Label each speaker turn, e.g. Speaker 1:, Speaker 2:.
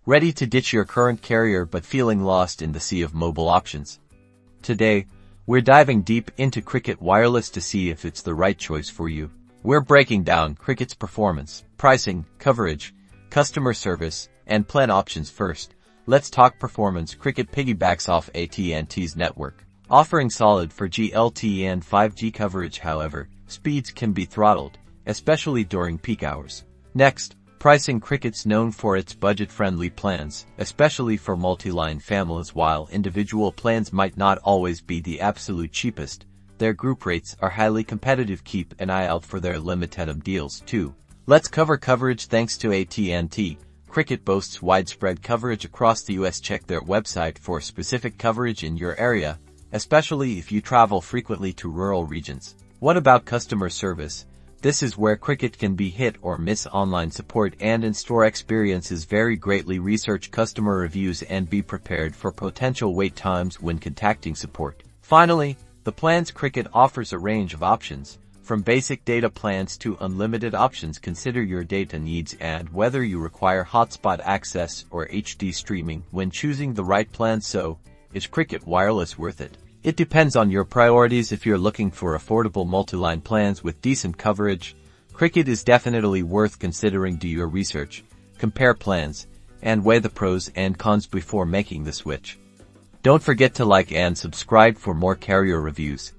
Speaker 1: Ready to ditch your current carrier but feeling lost in the sea of mobile options? Today, we're diving deep into Cricket Wireless to see if it's the right choice for you. We're breaking down Cricket's performance, pricing, coverage, customer service, and plan options. First, let's talk performance. Cricket piggybacks off AT&T's network, offering solid 4G LTE and 5G coverage. However, speeds can be throttled, especially during peak hours. Next, pricing. Cricket's known for its budget-friendly plans, especially for multi-line families. While individual plans might not always be the absolute cheapest, their group rates are highly competitive. Keep an eye out for their limited deals too. Let's cover coverage. Thanks to AT&T, Cricket boasts widespread coverage across the US. Check their website for specific coverage in your area, especially if you travel frequently to rural regions. What about customer service? This is where Cricket can be hit or miss. Online support and in-store experiences vary greatly. Research customer reviews and be prepared for potential wait times when contacting support. Finally, the plans. Cricket offers a range of options, from basic data plans to unlimited options. Consider your data needs and whether you require hotspot access or HD streaming when choosing the right plan. So, is Cricket Wireless worth it? It depends on your priorities. If you're looking for affordable multi-line plans with decent coverage, Cricket is definitely worth considering. Do your research, compare plans, and weigh the pros and cons before making the switch. Don't forget to like and subscribe for more carrier reviews.